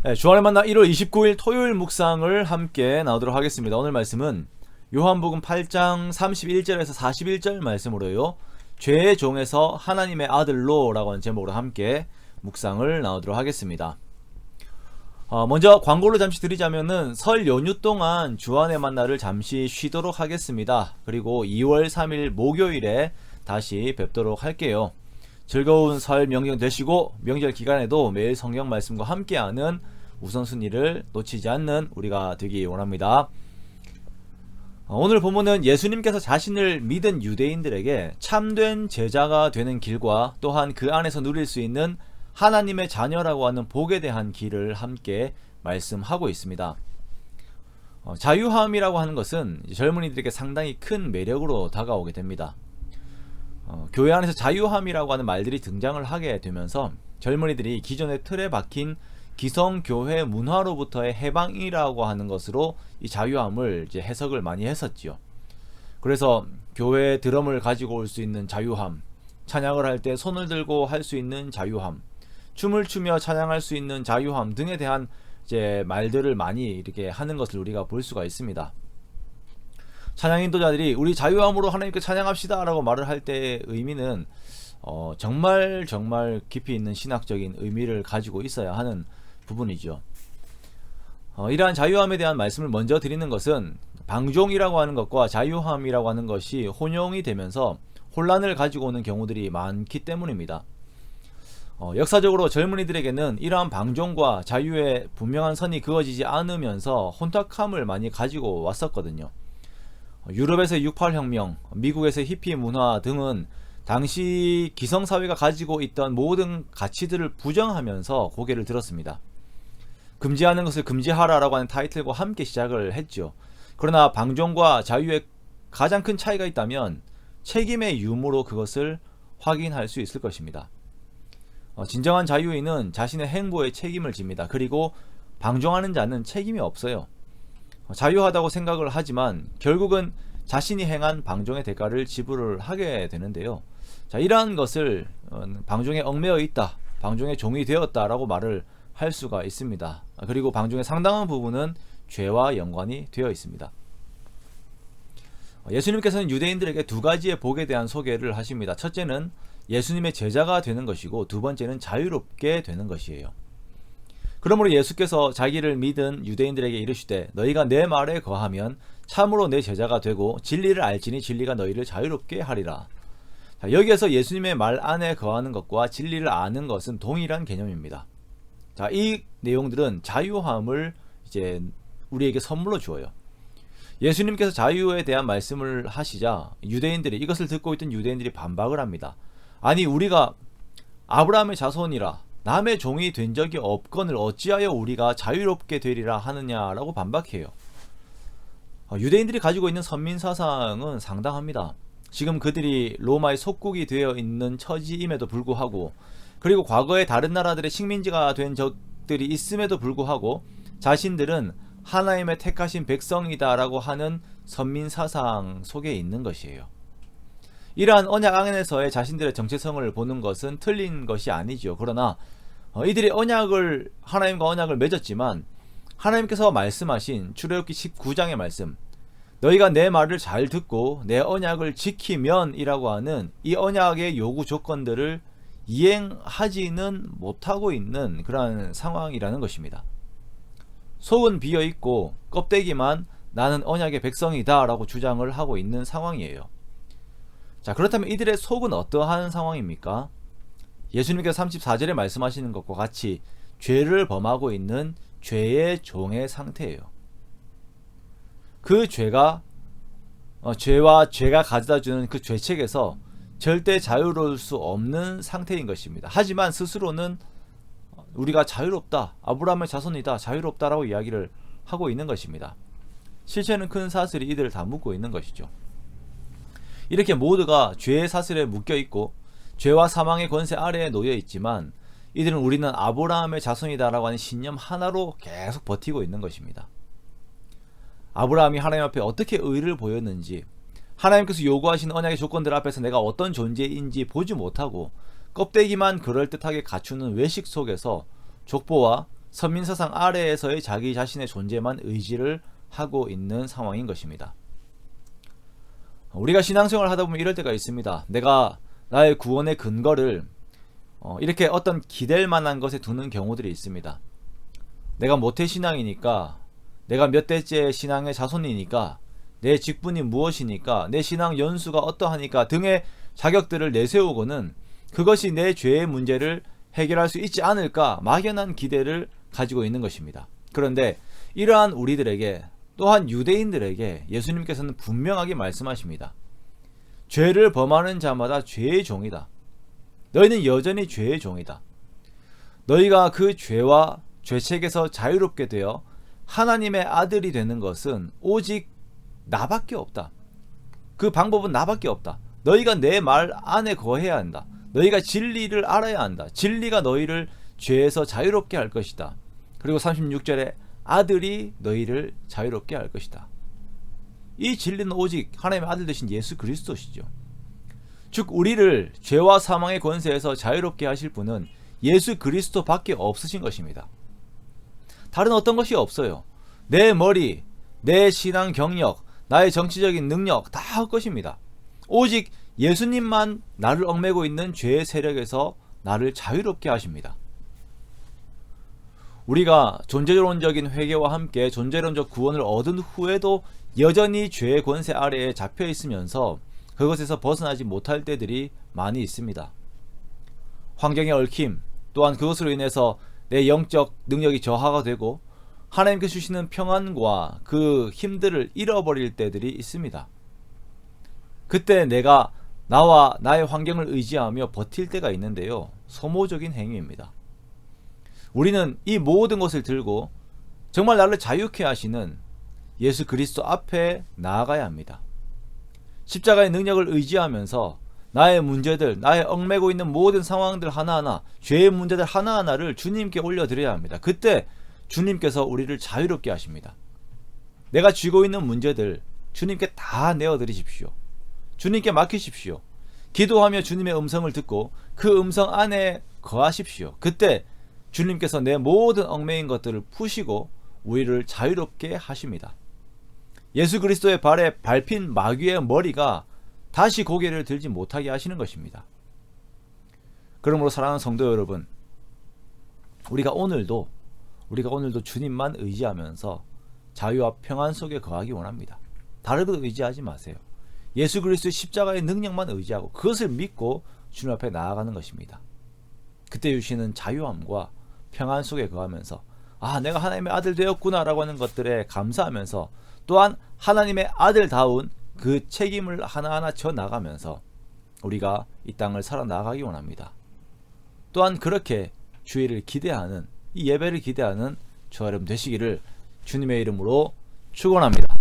네, 주안의 만나 1월 29일 토요일 묵상을 함께 나오도록 하겠습니다. 오늘 말씀은 요한복음 8장 31절에서 41절 말씀으로요. 죄의 종에서 하나님의 아들로 라고 하는 제목으로 함께 묵상을 나오도록 하겠습니다. 먼저 광고를 잠시 드리자면은 설 연휴 동안 주안의 만나를 잠시 쉬도록 하겠습니다. 그리고 2월 3일 목요일에 다시 뵙도록 할게요. 즐거운 설 명절 되시고 명절 기간에도 매일 성경 말씀과 함께하는 우선순위를 놓치지 않는 우리가 되기 원합니다. 오늘 본문은 예수님께서 자신을 믿은 유대인들에게 참된 제자가 되는 길과 또한 그 안에서 누릴 수 있는 하나님의 자녀라고 하는 복에 대한 길을 함께 말씀하고 있습니다. 자유함이라고 하는 것은 젊은이들에게 상당히 큰 매력으로 다가오게 됩니다. 교회 안에서 자유함이라고 하는 말들이 등장을 하게 되면서 젊은이들이 기존의 틀에 박힌 기성교회 문화로부터의 해방이라고 하는 것으로 이 자유함을 이제 해석을 많이 했었지요. 그래서 교회 드럼을 가지고 올 수 있는 자유함, 찬양을 할 때 손을 들고 할 수 있는 자유함, 춤을 추며 찬양할 수 있는 자유함 등에 대한 이제 말들을 많이 이렇게 하는 것을 우리가 볼 수가 있습니다. 찬양 인도자들이 우리 자유함으로 하나님께 찬양합시다 라고 말을 할 때의 의미는 정말 깊이 있는 신학적인 의미를 가지고 있어야 하는 부분이죠. 이러한 자유함에 대한 말씀을 먼저 드리는 것은 방종이라고 하는 것과 자유함이라고 하는 것이 혼용이 되면서 혼란을 가지고 오는 경우들이 많기 때문입니다. 역사적으로 젊은이들에게는 이러한 방종과 자유의 분명한 선이 그어지지 않으면서 혼탁함을 많이 가지고 왔었거든요. 유럽에서의 68혁명, 미국에서의 히피 문화 등은 당시 기성사회가 가지고 있던 모든 가치들을 부정하면서 고개를 들었습니다. 금지하는 것을 금지하라라고 하는 타이틀과 함께 시작을 했죠. 그러나 방종과 자유의 가장 큰 차이가 있다면 책임의 유무로 그것을 확인할 수 있을 것입니다. 진정한 자유인은 자신의 행보에 책임을 집니다. 그리고 방종하는 자는 책임이 없어요. 자유하다고 생각을 하지만 결국은 자신이 행한 방종의 대가를 지불을 하게 되는데요. 자, 이러한 것을 방종에 얽매여 있다, 방종의 종이 되었다 라고 말을 할 수가 있습니다. 그리고 방종의 상당한 부분은 죄와 연관이 되어 있습니다. 예수님께서는 유대인들에게 두 가지의 복에 대한 소개를 하십니다. 첫째는 예수님의 제자가 되는 것이고 두 번째는 자유롭게 되는 것이에요. 그러므로 예수께서 자기를 믿은 유대인들에게 이르시되 너희가 내 말에 거하면 참으로 내 제자가 되고 진리를 알지니 진리가 너희를 자유롭게 하리라. 자, 여기에서 예수님의 말 안에 거하는 것과 진리를 아는 것은 동일한 개념입니다. 자, 이 내용들은 자유함을 이제 우리에게 선물로 주어요. 예수님께서 자유에 대한 말씀을 하시자 유대인들이, 이것을 듣고 있던 유대인들이 반박을 합니다. 아니, 우리가 아브라함의 자손이라 남의 종이 된 적이 없거늘 어찌하여 우리가 자유롭게 되리라 하느냐라고 반박해요. 유대인들이 가지고 있는 선민사상은 상당합니다. 지금 그들이 로마의 속국이 되어 있는 처지임에도 불구하고, 그리고 과거에 다른 나라들의 식민지가 된 적들이 있음에도 불구하고 자신들은 하나님의 택하신 백성이다 라고 하는 선민사상 속에 있는 것이에요. 이러한 언약 안에서의 자신들의 정체성을 보는 것은 틀린 것이 아니죠. 그러나 이들이 하나님과 언약을 맺었지만 하나님께서 말씀하신 출애굽기 19장의 말씀, 너희가 내 말을 잘 듣고 내 언약을 지키면 이라고 하는 이 언약의 요구 조건들을 이행하지는 못하고 있는 그러한 상황이라는 것입니다. 속은 비어있고 껍데기만 나는 언약의 백성이다 라고 주장을 하고 있는 상황이에요. 자, 그렇다면 이들의 속은 어떠한 상황입니까? 예수님께서 34절에 말씀하시는 것과 같이 죄를 범하고 있는 죄의 종의 상태예요. 그 죄와 죄가 가져다주는 그 죄책에서 절대 자유로울 수 없는 상태인 것입니다. 하지만 스스로는 우리가 자유롭다, 아브라함의 자손이다, 자유롭다라고 이야기를 하고 있는 것입니다. 실체는 큰 사슬이 이들을 다 묶고 있는 것이죠. 이렇게 모두가 죄의 사슬에 묶여 있고 죄와 사망의 권세 아래에 놓여 있지만 이들은 우리는 아브라함의 자손이다라고 하는 신념 하나로 계속 버티고 있는 것입니다. 아브라함이 하나님 앞에 어떻게 의를 보였는지, 하나님께서 요구하신 언약의 조건들 앞에서 내가 어떤 존재인지 보지 못하고 껍데기만 그럴듯하게 갖추는 외식 속에서 족보와 선민서상 아래에서의 자기 자신의 존재만 의지를 하고 있는 상황인 것입니다. 우리가 신앙생활을 하다 보면 이럴 때가 있습니다. 내가 나의 구원의 근거를 이렇게 어떤 기댈 만한 것에 두는 경우들이 있습니다. 내가 모태신앙이니까, 내가 몇 대째 신앙의 자손이니까, 내 직분이 무엇이니까, 내 신앙 연수가 어떠하니까 등의 자격들을 내세우고는 그것이 내 죄의 문제를 해결할 수 있지 않을까 막연한 기대를 가지고 있는 것입니다. 그런데 이러한 우리들에게, 또한 유대인들에게 예수님께서는 분명하게 말씀하십니다. 죄를 범하는 자마다 죄의 종이다. 너희는 여전히 죄의 종이다. 너희가 그 죄와 죄책에서 자유롭게 되어 하나님의 아들이 되는 것은 오직 나밖에 없다. 그 방법은 나밖에 없다. 너희가 내 말 안에 거해야 한다. 너희가 진리를 알아야 한다. 진리가 너희를 죄에서 자유롭게 할 것이다. 그리고 36절에 아들이 너희를 자유롭게 할 것이다. 이 진리는 오직 하나님의 아들 되신 예수 그리스도시죠. 즉 우리를 죄와 사망의 권세에서 자유롭게 하실 분은 예수 그리스도 밖에 없으신 것입니다. 다른 어떤 것이 없어요. 내 머리, 내 신앙 경력, 나의 정치적인 능력 다 헛것입니다. 오직 예수님만 나를 얽매고 있는 죄의 세력에서 나를 자유롭게 하십니다. 우리가 존재론적인 회개와 함께 존재론적 구원을 얻은 후에도 여전히 죄의 권세 아래에 잡혀 있으면서 그것에서 벗어나지 못할 때들이 많이 있습니다. 환경의 얽힘, 또한 그것으로 인해서 내 영적 능력이 저하가 되고 하나님께서 주시는 평안과 그 힘들을 잃어버릴 때들이 있습니다. 그때 내가 나와 나의 환경을 의지하며 버틸 때가 있는데요. 소모적인 행위입니다. 우리는 이 모든 것을 들고 정말 나를 자유케 하시는 예수 그리스도 앞에 나아가야 합니다. 십자가의 능력을 의지하면서 나의 문제들, 나의 얽매고 있는 모든 상황들 하나하나, 죄의 문제들 하나하나를 주님께 올려드려야 합니다. 그때 주님께서 우리를 자유롭게 하십니다. 내가 쥐고 있는 문제들 주님께 다 내어드리십시오. 주님께 맡기십시오. 기도하며 주님의 음성을 듣고 그 음성 안에 거하십시오. 그때 주님께서 내 모든 얽매인 것들을 푸시고 우리를 자유롭게 하십니다. 예수 그리스도의 발에 밟힌 마귀의 머리가 다시 고개를 들지 못하게 하시는 것입니다. 그러므로 사랑하는 성도 여러분, 우리가 오늘도 주님만 의지하면서 자유와 평안 속에 거하기 원합니다. 다른 것 의지하지 마세요. 예수 그리스도의 십자가의 능력만 의지하고 그것을 믿고 주님 앞에 나아가는 것입니다. 그때 주시는 자유함과 평안 속에 거하면서 내가 하나님의 아들 되었구나 라고 하는 것들에 감사하면서 또한 하나님의 아들다운 그 책임을 하나하나 져 나가면서 우리가 이 땅을 살아나가기 원합니다. 또한 그렇게 주일을 기대하는, 이 예배를 기대하는 저와 여러분 되시기를 주님의 이름으로 축원합니다.